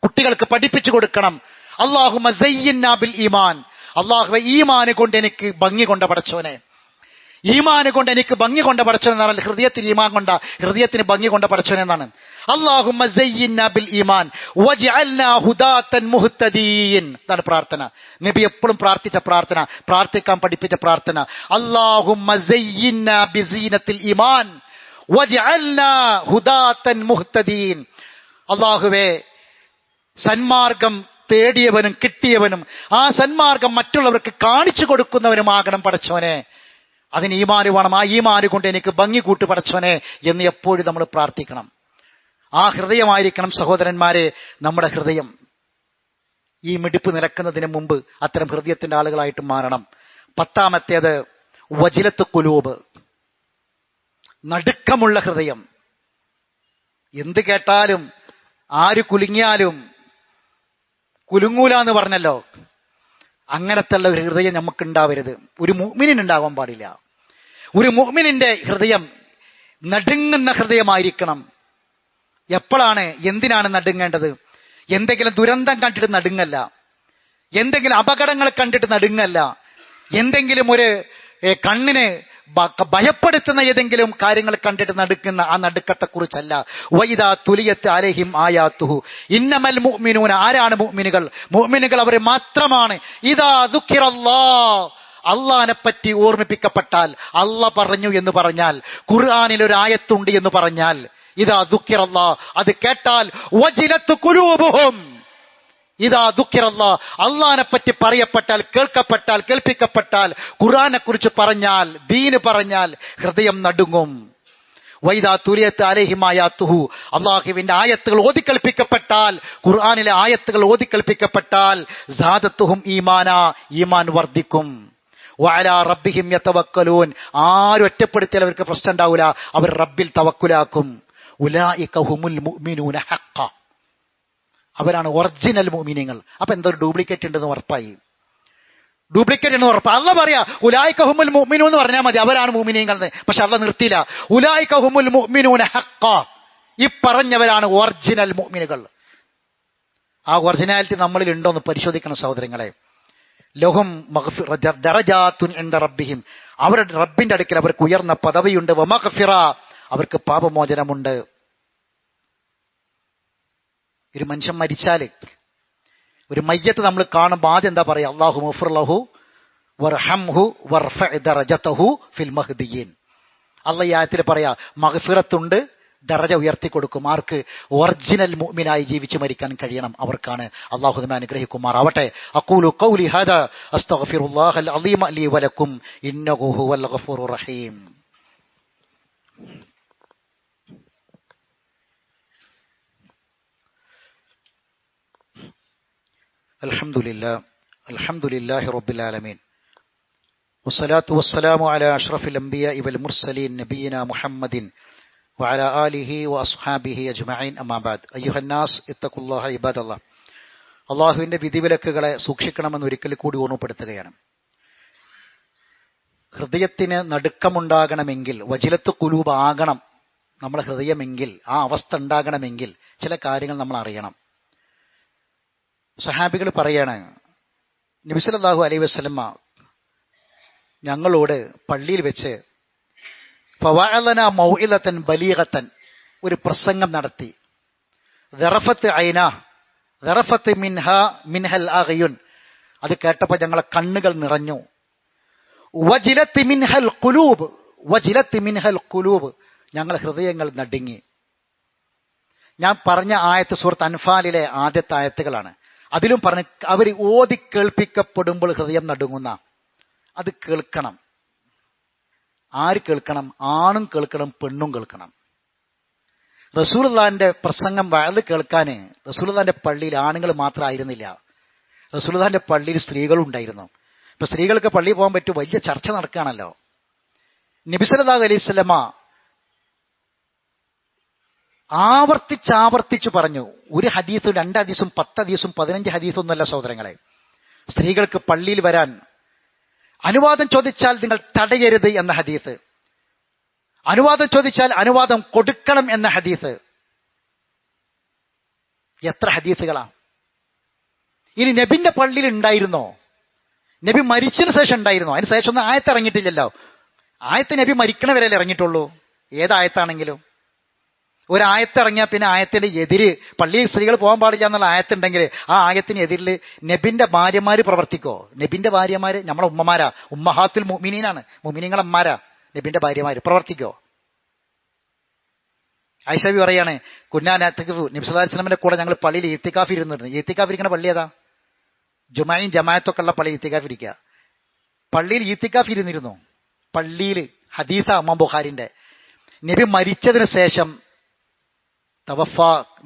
[SPEAKER 1] കുട്ടികൾക്ക് പഠിപ്പിച്ചു കൊടുക്കണം. അല്ലാഹുമ്മ സയ്യിന്നാ ബിൽ ഈമാൻ, അല്ലാഹുവേ ഈമാൻ കൊണ്ട് എനിക്ക് ഭംഗി കൊണ്ട പടച്ചോനെ, ഈമാൻ കൊണ്ട് എനിക്ക് ഭംഗി കൊണ്ട പടച്ചോൻ എന്നാണ്. ഹൃദയത്തിന് ഈമാൻ കൊണ്ട, ഹൃദയത്തിന് ഭംഗി കൊണ്ട പടച്ചോൻ എന്നാണ്. അല്ലാഹുമ്മ സയ്യിന്നാ ബിൽ ഈമാൻ വജ്അൽനാ ഹുദാതൻ മുഹ്തദീൻ. ഇതാണ് പ്രാർത്ഥന. നബി എപ്പോഴും പ്രാർത്ഥിച്ച പ്രാർത്ഥന, പ്രാർത്ഥിക്കാൻ പഠിപ്പിച്ച പ്രാർത്ഥന. അല്ലാഹുമ്മ സയ്യിന്നാ ബിസീനത്തിൽ ഈമാൻ വജ്അൽനാ ഹുദാതൻ മുഹ്തദീൻ. അല്ലാഹുവേ സന്മാർഗം തേടിയവനും കിട്ടിയവനും ആ സന്മാർഗം മറ്റുള്ളവർക്ക് കാണിച്ചു കൊടുക്കുന്നവനുമാകണം പടച്ചോനെ. അതിന് ഈമാന് വേണം. ആ ഈമാന് കൊണ്ട് എനിക്ക് ഭംഗി കൂട്ട് പടച്ചോനെ എന്ന് എപ്പോഴും നമ്മൾ പ്രാർത്ഥിക്കണം. ആ ഹൃദയമായിരിക്കണം സഹോദരന്മാരെ നമ്മുടെ ഹൃദയം. ഈ മിടിപ്പ് നിലക്കുന്നതിന് മുമ്പ് അത്തരം ഹൃദയത്തിന്റെ ആളുകളായിട്ട് മാറണം. 10ാമത്തേത് വജിലത്ത് ഖുലൂബ്, നടുക്കമുള്ള ഹൃദയം. എന്ത് കേട്ടാലും ആര് കുലുങ്ങിയാലും കുലുങ്ങൂല എന്ന് പറഞ്ഞല്ലോ, അങ്ങനത്തെ ഉള്ള ഒരു ഹൃദയം നമുക്കുണ്ടാവരുത്. ഒരു മുഅ്മിനിന് ഉണ്ടാവാൻ പാടില്ല. ഒരു മുഅ്മിനിന്റെ ഹൃദയം നടുങ്ങുന്ന ഹൃദയമായിരിക്കണം. എപ്പോഴാണ്, എന്തിനാണ് നടുങ്ങേണ്ടത്? എന്തെങ്കിലും ദുരന്തം കണ്ടിട്ട് നടുങ്ങല്ല, എന്തെങ്കിലും അപകടങ്ങൾ കണ്ടിട്ട് നടുങ്ങല്ല, എന്തെങ്കിലും ഒരു കണ്ണിന് ഭയപ്പെടുത്തുന്ന ഏതെങ്കിലും കാര്യങ്ങൾ കണ്ടിട്ട് നടുക്കുന്ന ആ നടുക്കത്തെ കുറിച്ചല്ല. വൈദാ തുലിയത്ത് അലൈഹിം ആയാത്തുഹു ഇന്നമൽ മുഅ്മിനൂന, ആരാണ് മുഅ്മിനുകൾ? മുഅ്മിനുകൾ അവർ മാത്രമാണ്. ഇദാ ദുക്കിറല്ലാഹ്, അള്ളാഹിനെ പറ്റി ഓർമ്മിപ്പിക്കപ്പെട്ടാൽ, അള്ളാഹ് പറഞ്ഞു എന്ന് പറഞ്ഞാൽ, ഖുർആനിൽ ഒരു ആയത്തുണ്ട് എന്ന് പറഞ്ഞാൽ, ഇദാ ദുക്കിറല്ലാഹ്, അത് കേട്ടാൽ വജിലത്ത് ഖുലൂബുഹും. ഇദാ ദുക്കിറല്ലാഹ്, അള്ളാഹിനെ പറ്റി പറയപ്പെട്ടാൽ, കേൾക്കപ്പെട്ടാൽ, കേൾപ്പിക്കപ്പെട്ടാൽ, ഖുർആനെ കുറിച്ച് പറഞ്ഞാൽ, ദീന് പറഞ്ഞാൽ ഹൃദയം നടുങ്ങും. വൈദാ തുലിയത്ത് അലൈഹിം ആയാത്തുഹു, അള്ളാഹുവിന്റെ ആയത്തുകൾ ഓതിക്കൽപ്പിക്കപ്പെട്ടാൽ, ഖുർആനിലെ ആയത്തുകൾ ഓതിക്കൽപ്പിക്കപ്പെട്ടാൽ, സാദത്തുഹും ഈമാന, ഈമാൻ വർദ്ധിക്കും. വഅലാ റബ്ബിഹിം യതവക്കലൂൻ, ആരും ഒറ്റപ്പെടുത്തിയാൽ അവർക്ക് പ്രശ്നം ഉണ്ടാവില്ല, അവർ റബ്ബിൽ തവക്കുലാക്കും. ഉലൈക ഹുമുൽ മുഅ്മിനൂന ഹഖ്ഖ, അവരാണ് ഒറിജിനൽ മുഅ്മിനീങ്ങൾ. അപ്പൊ എന്തോ ഒരു ഡ്യൂപ്ലിക്കേറ്റ് ഉണ്ടെന്ന് ഉറപ്പായി, ഡ്യൂപ്ലിക്കേറ്റ് എന്ന് ഉറപ്പ്. അള്ളാഹ് പറയാ ഉലൈക ഹുമുൽ മുഅ്മിനൂൻ എന്ന് പറഞ്ഞാൽ മതി, അവരാണ് മുഅ്മിനീങ്ങൾ എന്ന്. പക്ഷെ അള്ളാഹ് നിർത്തിയില്ല, ഉലൈക ഹുമുൽ മുഅ്മിനൂന ഹഖ്ഖ, ഈ പറഞ്ഞവരാണ് ഒറിജിനൽ മുഅ്മിനുകൾ. ആ ഒറിജിനാലിറ്റി നമ്മളിൽ ഉണ്ടോ എന്ന് പരിശോധിക്കണം സഹോദരങ്ങളെ. ലഹും ദറജാത്തുൻ ഇൻദ റബ്ബിഹിം, അവരുടെ റബ്ബിന്റെ അടുക്കൽ അവർക്ക് ഉയർന്ന പദവിയുണ്ട്. വമഗ്ഫിറ, അവർക്ക് പാപമോചനമുണ്ട്. ഒരു മനുഷ്യൻ മരിച്ചാല്, ഒരു മയ്യത്ത് നമ്മൾ കാണുമ്പോൾ ആദ്യം എന്താ പറയാ? അല്ലാഹു മഗ്ഫിർ ലഹു വർഹംഹു വർഫഇ ദറജതഹു ഫിൽ മഹ്ദിയീൻ. അല്ലാഹ് ഈ ആയത്തിൽ പറയാ മഗ്ഫിറത്തുണ്ട്, ദറജ ഉയർത്തി കൊടുക്കും. ആർക്ക്? ഒറിജിനൽ മുഅ്മിനായി ജീവിച്ചു മരിക്കാൻ കഴിയണം, അവർക്കാണ്. അല്ലാഹു നമ്മെ അനുഗ്രഹിക്കുമാറാവട്ടെ. അഖൂലു ഖൗലി ഹാദാ അസ്തഗ്ഫിറുല്ലാഹൽ അലീമ ലീ വലക്കും ഇന്നഹു ഹുവൽ ഗഫൂറുർ റഹീം. അൽഹംദുലില്ലാഹി റബ്ബിൽ ആലമീൻ വസ്സലാത്തു വസ്സലാമു അലാ അഷ്റഫിൽ അംബിയാഇ വൽ മുർസലീൻ നബിയിനാ മുഹമ്മദിൻ വഅലാ ആലിഹി വഅസ്ഹാബിഹി അജ്മഈൻ അമ്മാ ബഅദ്. അയ്യുഹന്നാസ് ഇത്തഖുല്ലാഹ ഇബാദല്ലാഹ്. അല്ലാഹുവിന്റെ വിധിവിലക്കുകളെ സൂക്ഷിക്കണമെന്ന് ഒരിക്കൽ കൂടി ഓർമ്മപ്പെടുത്തുകയാണ്. ഹൃദയത്തിന് നടുക്കമുണ്ടാകണമെങ്കിൽ, വജിലത്ത് ഖുലൂബ് ആകണം നമ്മളെ ഹൃദയമെങ്കിൽ, ആ അവസ്ഥ ഉണ്ടാകണമെങ്കിൽ ചില കാര്യങ്ങൾ നമ്മൾ അറിയണം. സഹാബികൾ പറയാണ്, നബി സല്ലല്ലാഹു അലൈഹി വസല്ലമ ഞങ്ങളോട് പള്ളിയിൽ വെച്ച് ഫവഅലന മൗഇലതൻ ബലീഗതൻ, ഒരു പ്രസംഗം നടത്തി. ദറഫത്ത് ഐന ദറഫത്ത് മിൻഹൽ അഗ്യുൻ, അത് കേട്ടപ്പോൾ ഞങ്ങളെ കണ്ണുകൾ നിറഞ്ഞു. വജിലത്ത് മിൻഹൽ ഖുലൂബ്, ഞങ്ങളെ ഹൃദയങ്ങൾ നടുങ്ങി. ഞാൻ പറഞ്ഞ ആയത്ത് സൂറത്ത് അൻഫാലിലെ ആദ്യത്തെ ആയത്തുകളാണ്. അതിലും പറഞ്ഞ് അവർ ഓതി കേൾപ്പിക്കപ്പെടുമ്പോൾ ഹൃദയം നടുങ്ങുന്ന, അത് കേൾക്കണം. ആര് കേൾക്കണം? ആണും കേൾക്കണം, പെണ്ണും കേൾക്കണം. റസൂലുള്ളാഹിന്റെ പ്രസംഗം വഅദ് കേൾക്കാൻ റസൂലുള്ളാഹിന്റെ പള്ളിയിൽ ആണുങ്ങൾ മാത്രമായിരുന്നില്ല, റസൂലുള്ളാഹിന്റെ പള്ളിയിൽ സ്ത്രീകളും ഉണ്ടായിരുന്നു. ഇപ്പൊ സ്ത്രീകൾക്ക് പള്ളിയിൽ പോകാൻ പറ്റും, വലിയ ചർച്ച നടക്കുകയാണല്ലോ. നബി സല്ലല്ലാഹു അലൈഹി വസല്ലമ ആവർത്തിച്ച് പറഞ്ഞു. ഒരു ഹദീസും 2 ഹദീസും 10 ഹദീസും 15 ഹദീസും ഒന്നുമല്ല സഹോദരങ്ങളെ. സ്ത്രീകൾക്ക് പള്ളിയിൽ വരാൻ അനുവാദം ചോദിച്ചാൽ നിങ്ങൾ തടയരുത് എന്ന ഹദീസ്, അനുവാദം ചോദിച്ചാൽ അനുവാദം കൊടുക്കണം എന്ന ഹദീസ്. എത്ര ഹദീസുകളാ! ഇനി നബിന്റെ പള്ളിയിൽ ഉണ്ടായിരുന്നോ? നബി മരിച്ചതിന് ശേഷം ഉണ്ടായിരുന്നോ? അതിന് ശേഷം ഒന്നും ആയത്ത് ഇറങ്ങിയിട്ടില്ലല്ലോ. ആയത്ത് നബി മരിക്കണവരല്ലേ ഇറങ്ങിയിട്ടുള്ളൂ. ഏതായത്താണെങ്കിലും ഒരായത്ത് ഇറങ്ങിയാൽ പിന്നെ ആയത്തിന്റെ എതിര്, പള്ളിയിൽ സ്ത്രീകൾ പോകാൻ പാടില്ല എന്നുള്ള ആയത്തുണ്ടെങ്കിൽ ആ ആയത്തിന് എതിരിൽ നബിന്റെ ഭാര്യമാര് പ്രവർത്തിക്കോ? നബിന്റെ ഭാര്യമാര് നമ്മളെ ഉമ്മമാരാ, ഉമ്മഹാത്തുൽ മുഅ്മിനീനാണ്, മുഅ്മിനീങ്ങളെ അമ്മാരാ നബിന്റെ ഭാര്യമാര്, പ്രവർത്തിക്കോ? ആയിഷ ബി പറയാണ്, കുന്നാനത്തക്ക് നബി സല്ലല്ലാഹു അലൈഹി വസല്ലമയുടെ കൂടെ ഞങ്ങൾ പള്ളിയിൽ ഇത്തിക്കാഫ് ഇരുന്നിരുന്നു. ഇത്തിക്കാഫ് ഇരിക്കുന്ന പള്ളി ഏതാ? ജുമായും ജമാഅത്തൊക്കെ ഉള്ള പള്ളി ഇത്തിക്കാഫ് ഇരിക്കുക. പള്ളിയിൽ ഇത്തിക്കാഫ് ഇരുന്നിരുന്നു. പള്ളിയിൽ ഹദീസ ഇമാം ബുഖാരിന്റെ. നബി മരിച്ചതിന് ശേഷം തവഫ,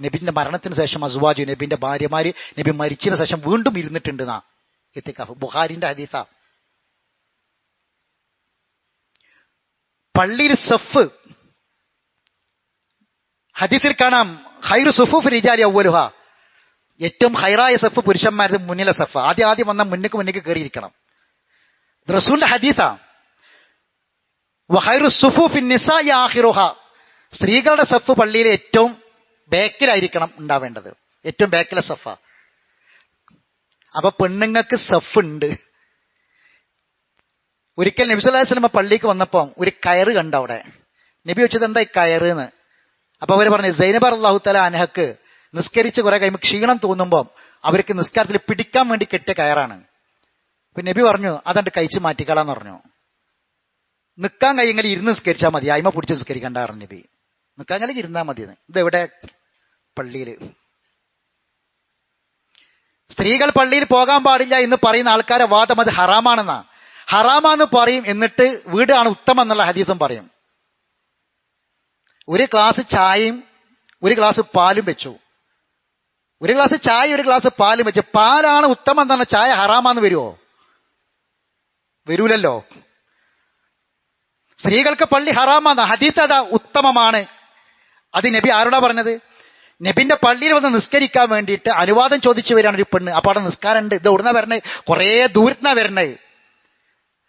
[SPEAKER 1] നബിന്റെ മരണത്തിന് ശേഷം അസ്വാജു, നബിന്റെ ഭാര്യമാര് നബി മരിച്ചതിന് ശേഷം വീണ്ടും ഇരുന്നിട്ടുണ്ട് നാ ഇത്തിക്കാഫ്. ബുഖാരിന്റെ ഹദീസ. പള്ളിയിൽ സഫ്, ഹദീസിൽ കാണാം ഖൈറു സുഫൂഫ് റിജാലി അവ്വലുഹ, ഏറ്റവും ഹൈറായ സഫ് പുരുഷന്മാരുടെ മുന്നിലെ സഫ്. ആദ്യം വന്ന മുന്നിക്ക് കയറിയിരിക്കണം. റസൂലിന്റെ ഹദീസാ. വഖൈറു സുഫൂഫിൻ നിസാഇ ആഖിറുഹ, സ്ത്രീകളുടെ സഫ് പള്ളിയിൽ ഏറ്റവും ബാക്കിലായിരിക്കണം ഉണ്ടാവേണ്ടത്, ഏറ്റവും ബാക്കിലെ സഫ. അപ്പൊ പെണ്ണുങ്ങൾക്ക് സഫ് ഉണ്ട്. ഒരിക്കൽ നബി സല്ലല്ലാഹു അലൈഹി വസല്ലം പള്ളിക്ക് വന്നപ്പോൾ ഒരു കയറ് കണ്ട അവിടെ. നബി ചോദിച്ചത് എന്താ ഈ കയറ് എന്ന്. അപ്പൊ അവര് പറഞ്ഞു, സൈനബ റളിയല്ലാഹു തആല അൻഹക്ക് നിസ്കരിച്ച് കുറെ കഴിയുമ്പോൾ ക്ഷീണം തോന്നുമ്പോൾ അവർക്ക് നിസ്കാരത്തിൽ പിടിക്കാൻ വേണ്ടി കെട്ടിയ കയറാണ്. അപ്പൊ നബി പറഞ്ഞു, അതണ്ട് കഴിച്ച് മാറ്റിക്കളാന്ന് പറഞ്ഞു. നിൽക്കാൻ കഴിയെങ്കിൽ ഇരുന്ന് നിസ്കരിച്ചാൽ മതി, അയിമ പിടിച്ച് നിസ്കരിക്കണ്ട പറഞ്ഞു നബി. നിൽക്കാൻ കഴിയെങ്കിൽ ഇരുന്നാൽ മതി. ഇതെവിടെ? പള്ളിയില്. സ്ത്രീകൾ പള്ളിയിൽ പോകാൻ പാടില്ല എന്ന് പറയുന്ന ആൾക്കാരെ വാദം അത് ഹറാമാണെന്നാ. ഹറാമാന്ന് പറയും, എന്നിട്ട് വീടാണ് ഉത്തമം എന്നുള്ള ഹദീസും പറയും. ഒരു ഗ്ലാസ് ചായയും ഒരു ഗ്ലാസ് പാലും വെച്ചു. ഒരു ഗ്ലാസ് ചായ ഒരു ഗ്ലാസ് പാലും വെച്ച്, പാലാണ് ഉത്തമം എന്ന് പറഞ്ഞ ചായ ഹറാമാന്ന് വരുമോ? വരൂലല്ലോ. സ്ത്രീകൾക്ക് പള്ളി ഹറാമാന്ന ഹദീസ് അതാ ഉത്തമമാണ്. അത് നബി ആരോടാ പറഞ്ഞത്? നബിന്റെ പള്ളിയിൽ വന്ന് നിസ്കരിക്കാൻ വേണ്ടിയിട്ട് അനുവാദം ചോദിച്ചു വരികയാണ് ഒരു പെണ്ണ്. അപ്പൊ അവിടെ നിസ്കാരം ഉണ്ട്. ഇത് എവിടുന്നാ വരണേ? കുറേ ദൂരത്തുനിന്നാ വരണേ.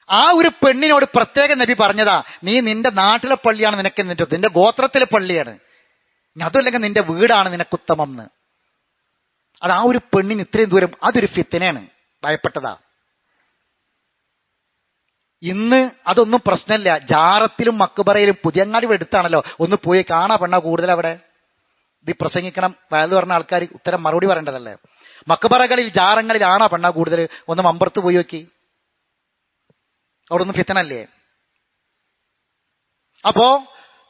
[SPEAKER 1] ആ ഒരു പെണ്ണിനോട് പ്രത്യേകം നബി പറഞ്ഞതാ, നീ നിന്റെ നാട്ടിലെ പള്ളിയാണ് നിനക്ക്, നിന്റെ ഗോത്രത്തിലെ പള്ളിയാണ്, അതല്ലെങ്കിൽ നിന്റെ വീടാണ് നിനക്കുത്തമം എന്ന്. അത് ആ ഒരു പെണ്ണിന് ഇത്രയും ദൂരം, അതൊരു ഫിത്തനയാണ്, ഭയപ്പെട്ടതാ. ഇന്ന് അതൊന്നും പ്രശ്നമില്ല. ജാറത്തിലും മക്ബറയിലും പുതിയങ്ങാടി എടുത്താണല്ലോ, ഒന്ന് പോയി കാണാ പെണ്ണ കൂടുതൽ അവിടെ. ഇത് പ്രസംഗിക്കണം വയലു പറഞ്ഞ ആൾക്കാർ ഉത്തരം മറുപടി പറയേണ്ടതല്ലേ. മക്ബറകളിൽ ജാറങ്ങളിൽ ആണാ പെണ്ണ കൂടുതൽ? ഒന്ന് മമ്പുറത്ത് പോയി നോക്കി. അവിടുന്ന് ഫിത്തനല്ലേ? അപ്പോ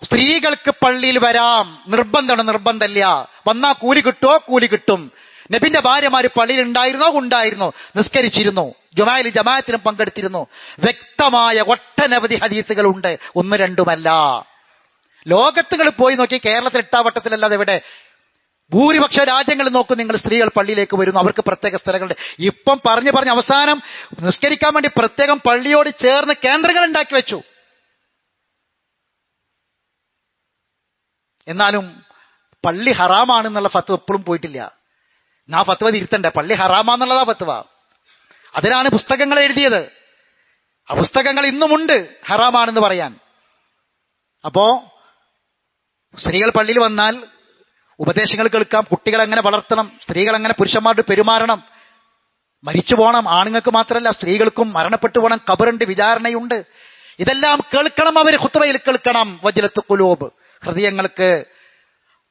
[SPEAKER 1] സ്ത്രീകൾക്ക് പള്ളിയിൽ വരാം, നിർബന്ധമാണ്, നിർബന്ധമില്ല. വന്നാ കൂലി കിട്ടുമോ? കൂലി കിട്ടും. നബിന്റെ ഭാര്യമാര് പള്ളിയിൽ ഉണ്ടായിരുന്നോ? നിസ്കരിച്ചിരുന്നു. ജുമായിൽ ജമാഅത്തിലും പങ്കെടുത്തിരുന്നു. വ്യക്തമായ ഒട്ടനവധി ഹദീസുകളുണ്ട്, ഒന്ന് രണ്ടുമല്ല. ലോകത്തുകൾ പോയി നോക്കി, കേരളത്തിൽ ഇട്ടാവട്ടത്തിലല്ലാതെ എവിടെ ഭൂരിപക്ഷ രാജ്യങ്ങൾ നോക്കും നിങ്ങൾ, സ്ത്രീകൾ പള്ളിയിലേക്ക് വരുന്നു, അവർക്ക് പ്രത്യേക സ്ഥലങ്ങളുണ്ട്. ഇപ്പം പറഞ്ഞ് അവസാനം നിസ്കരിക്കാൻ വേണ്ടി പ്രത്യേകം പള്ളിയോട് ചേർന്ന് കേന്ദ്രങ്ങൾ ഉണ്ടാക്കി വെച്ചു. എന്നാലും പള്ളി ഹറാമാണെന്നുള്ള ഫത്വ എപ്പോഴും പോയിട്ടില്ല. ആ ഫത്വ തിരുത്തണ്ടേ? പള്ളി ഹറാമാന്നുള്ളതാ ഫത്വ. അതിനാണ് പുസ്തകങ്ങൾ എഴുതിയത്. ആ പുസ്തകങ്ങൾ ഇന്നുമുണ്ട് ഹറാമാണെന്ന് പറയാൻ. അപ്പോ സ്ത്രീകൾ പള്ളിയിൽ വന്നാൽ ഉപദേശങ്ങൾ കേൾക്കാം, കുട്ടികളെ എങ്ങനെ വളർത്തണം, സ്ത്രീകൾ എങ്ങനെ പുരുഷന്മാരോട് പെരുമാറണം, മരിച്ചു പോകണം. ആണുങ്ങൾക്ക് മാത്രമല്ല, സ്ത്രീകൾക്കും മരണപ്പെട്ടു പോകണം, ഖബറുണ്ട്, വിചാരണയുണ്ട്. ഇതെല്ലാം കേൾക്കണം, അവർ ഖുത്ബയിൽ കേൾക്കണം. വജ്ലത്ത് ഖുലൂബ്, ഹൃദയങ്ങൾക്ക്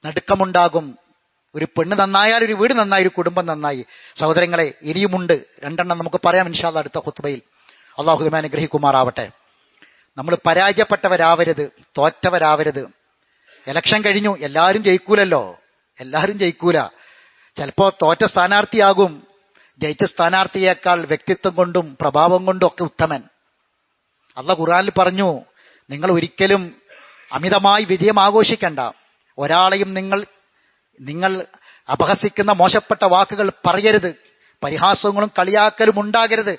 [SPEAKER 1] നടുക്കമുണ്ടാകും. ഒരു പെണ്ണ് നന്നായാൽ ഒരു വീട് നന്നായി, ഒരു കുടുംബം നന്നായി. സഹോദരങ്ങളെ, ഇനിയുമുണ്ട്, 2 നമുക്ക് പറയാം ഇൻഷാ അല്ലാഹ് അടുത്ത ഖുത്ബയിൽ. അല്ലാഹു നമ്മെ അനുഗ്രഹിക്കുമാറാവട്ടെ. നമ്മൾ പരാജയപ്പെട്ടവരാവരുത്, തോറ്റവരാവരുത്. ഇലക്ഷൻ കഴിഞ്ഞു, എല്ലാവരും ജയിക്കൂലല്ലോ, എല്ലാവരും ജയിക്കൂല. ചിലപ്പോ തോറ്റ സ്ഥാനാർത്ഥിയാകും ജയിച്ച സ്ഥാനാർത്ഥിയേക്കാൾ വ്യക്തിത്വം കൊണ്ടും പ്രഭാവം കൊണ്ടും ഒക്കെ ഉത്തമൻ. അല്ലാഹു ഖുർആനിൽ പറഞ്ഞു, നിങ്ങൾ ഒരിക്കലും അമിതമായി വിജയം ആഘോഷിക്കണ്ട. ഒരാളെയും നിങ്ങൾ അപഹസിക്കുന്ന മോശപ്പെട്ട വാക്കുകൾ പറയരുത്. പരിഹാസങ്ങളും കളിയാക്കലും ഉണ്ടാകരുത്.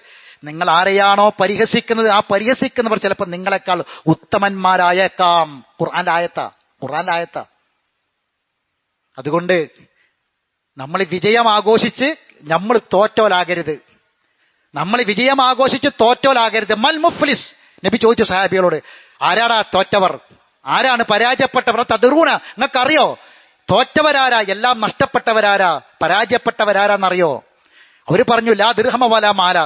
[SPEAKER 1] നിങ്ങൾ ആരെയാണോ പരിഹസിക്കുന്നത്, ആ പരിഹസിക്കുന്നവർ ചിലപ്പോൾ നിങ്ങളെക്കാൾ ഉത്തമന്മാരായേക്കാം. ഖുർആനിലെ ആയത്താ. അതുകൊണ്ട് നമ്മൾ വിജയം ആഘോഷിച്ച് നമ്മൾ തോറ്റോലാകരുത്. മൽ മുഫ്ലിസ്, നബി ചോദിച്ചു സഹാബികളോട്, ആരാടാ തോറ്റവർ, ആരാണ് പരാജയപ്പെട്ടവർ? തദ്റൂന, നിങ്ങൾക്കറിയോ തോറ്റവരാരാ, എല്ലാം നഷ്ടപ്പെട്ടവരാരാ, പരാജയപ്പെട്ടവരാരാന്നറിയോ? അവര് പറഞ്ഞു, ലാ ദിർഹമ വലാ മാല,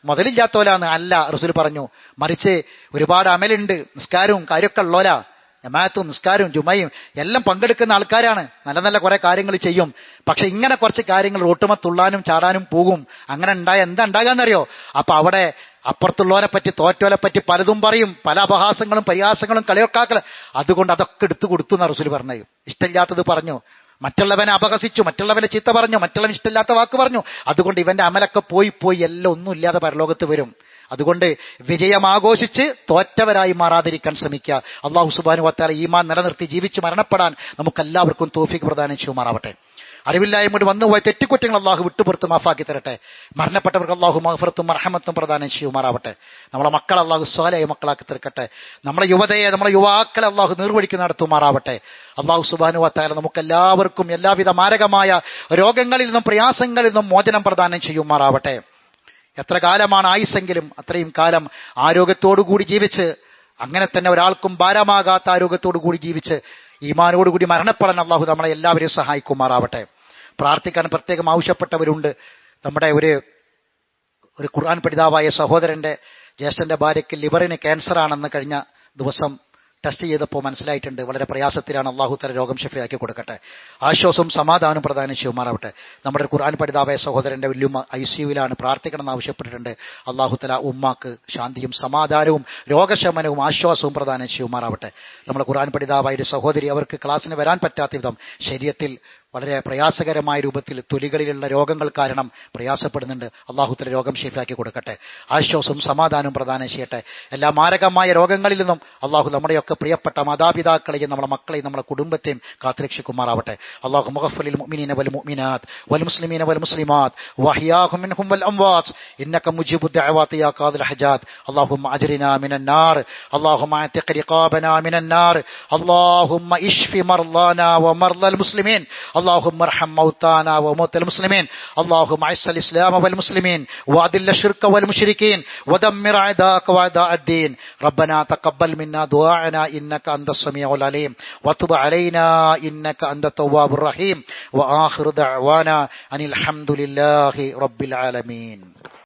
[SPEAKER 1] മുതലില്ലാത്തോലാന്ന് അല്ല. റസൂൽ പറഞ്ഞു, മറിച്ച് ഒരുപാട് അമലുണ്ട്, നിസ്കാരവും കാര്യമൊക്കെ ഉള്ളോലാ, ജമാഅത്തും നിസ്കാരവും ജുമയും എല്ലാം പങ്കെടുക്കുന്ന ആൾക്കാരാണ്, നല്ല നല്ല കുറെ കാര്യങ്ങൾ ചെയ്യും. പക്ഷെ ഇങ്ങനെ കുറച്ച് കാര്യങ്ങൾ റോട്ടുമത്തുള്ളാനും ചാടാനും പോകും. അങ്ങനെ ഉണ്ടായ എന്താ ഉണ്ടാകാന്നറിയോ? അപ്പൊ അവിടെ അപ്പുറത്തുള്ളവരെ പറ്റി, തോറ്റോലെ പറ്റി പലതും പറയും, പല അപഹാസങ്ങളും പരിഹാസങ്ങളും കളിയൊക്കാക്കല. അതുകൊണ്ട് അതൊക്കെ എടുത്തു കൊടുത്തു എന്നാ റസൂൽ പറഞ്ഞു. ഇഷ്ടമില്ലാത്തത് പറഞ്ഞു, മറ്റുള്ളവനെ അപഹസിച്ചു, മറ്റുള്ളവനെ ചീത്ത പറഞ്ഞു, മറ്റുള്ളവൻ ഇഷ്ടമില്ലാത്ത വാക്ക് പറഞ്ഞു. അതുകൊണ്ട് ഇവന്റെ അമലൊക്കെ പോയി എല്ലാം ഒന്നുമില്ലാതെ പരലോകത്ത് വരും. അതുകൊണ്ട് വിജയം ആഘോഷിച്ച് തോറ്റവരായി മാറാതിരിക്കാൻ ശ്രമിക്കുക. അല്ലാഹു സുബ്ഹാനഹു വ തആല ഈമാൻ നിലനിർത്തി ജീവിച്ച് മരണപ്പെടാൻ നമുക്കെല്ലാവർക്കും തൗഫീഖ് പ്രദാനം ചെയ്യുമാറാവട്ടെ. അറിവില്ലായ്മ കൊണ്ട് വന്നുപോയ തെറ്റുകുറ്റങ്ങൾ അള്ളാഹു വിട്ടുപുറത്ത് മാഫാക്കി തരട്ടെ. മരണപ്പെട്ടവർക്ക് അള്ളാഹു മഗ്ഫിറത്തും മർഹമത്തും പ്രദാനം ചെയ്യുമാറാവട്ടെ. നമ്മളെ മക്കളെ അള്ളാഹു സ്വാലിഹായ മക്കളാക്കി തീർക്കട്ടെ. നമ്മുടെ യുവതയെ, നമ്മുടെ യുവാക്കളെ അള്ളാഹു നിർവഴിക്ക് നടത്തുമാറാവട്ടെ. അള്ളാഹു സുബ്ഹാനഹു വ തആല നമുക്കെല്ലാവർക്കും എല്ലാവിധ മാരകമായ രോഗങ്ങളിൽ നിന്നും പ്രയാസങ്ങളിൽ നിന്നും മോചനം പ്രദാനം ചെയ്യുമാറാവട്ടെ. എത്ര കാലമാണ് ആയുസ്സെങ്കിലും അത്രയും കാലം ആരോഗ്യത്തോടുകൂടി ജീവിച്ച്, അങ്ങനെ തന്നെ ഒരാൾക്കും ഭാരമാകാത്ത ആരോഗ്യത്തോടു കൂടി ജീവിച്ച് ഈമാനോടുകൂടി മരണപ്പെടാൻ അള്ളാഹു നമ്മളെ എല്ലാവരെയും സഹായിക്കുമാറാവട്ടെ. പ്രാർത്ഥിക്കാൻ പ്രത്യേകം ആവശ്യപ്പെട്ടവരുണ്ട്. നമ്മുടെ ഒരു ഖുർആൻ പഠിതാവായ സഹോദരന്റെ ജ്യേഷ്ഠന്റെ ഭാര്യയ്ക്ക് ലിവറിന് ക്യാൻസറാണെന്ന് കഴിഞ്ഞ ദിവസം ടെസ്റ്റ് ചെയ്തപ്പോൾ മനസ്സിലായിട്ടുണ്ട്. വളരെ പ്രയാസത്തിലാണ്. അള്ളാഹു തആല രോഗം ശഫിയാക്കി കൊടുക്കട്ടെ. ആശ്വാസവും സമാധാനവും പ്രദാനം ചെയ്യുമാറാവട്ടെ. നമ്മുടെ ഖുർആൻ പഠിതാവായ സഹോദരന്റെ വല്യുമ്മ ICUവിലാണ്, പ്രാർത്ഥിക്കണമെന്ന് ആവശ്യപ്പെട്ടിട്ടുണ്ട്. അള്ളാഹു തആല ഉമ്മാക്ക് ശാന്തിയും സമാധാനവും രോഗശമനവും ആശ്വാസവും പ്രദാനം ചെയ്യുമാറാവട്ടെ. നമ്മുടെ ഖുർആൻ പഠിതാവായ ഒരു സഹോദരി, അവർക്ക് ക്ലാസ്സിന് വരാൻ പറ്റാത്ത വിധം ശരീരത്തിൽ വളരെ പ്രയാസകരമായ രൂപത്തിൽ തൊലികളിലുള്ള രോഗങ്ങൾ കാരണം പ്രയാസപ്പെടുന്നുണ്ട്. അള്ളാഹു തആല രോഗം ശഫിയാക്കി കൊടുക്കട്ടെ. ആശ്വാസവും സമാധാനവും പ്രദാനം ചെയ്യട്ടെ. എല്ലാ മാരകമായ രോഗങ്ങളിൽ നിന്നും അള്ളാഹു നമ്മുടെയൊക്കെ പ്രിയപ്പെട്ട മാതാപിതാക്കളെയും നമ്മുടെ മക്കളെയും നമ്മുടെ കുടുംബത്തെയും കാത്തുരക്ഷിക്കുമാറാവട്ടെ. അള്ളാഹു മുഗ്ഫിറിൽ മുഅ്മിനീന വൽ മുഅ്മിനാത്ത് വൽ മുസ്ലിമീന വൽ മുസ്ലിമാത്ത് വഅഹ്യാഹും മിൻഹും വൽ അംവാത്ത് ഇന്നക മുജീബുദ് ദഅവാതി യാ ഖാദിൽ ഹജാത്ത്. അല്ലാഹുമ്മ അജ്രിനാ മിനൻ നാർ, അല്ലാഹുമ്മ അഅതിഖ് റിഖാബനാ മിനൻ നാർ, അല്ലാഹുമ്മ ഇശ്ഫി മർളാനാ വമർളൽ മുസ്ലിമീൻ, اللهم ارحم موتانا وموتى المسلمين. اللهم اعز الاسلام والمسلمين واذل الشرك والمشركين ودمر اعداءك واعداء الدين. ربنا تقبل منا دعاءنا انك انت السميع العليم وتب علينا انك انت التواب الرحيم. واخر دعوانا ان الحمد لله رب العالمين.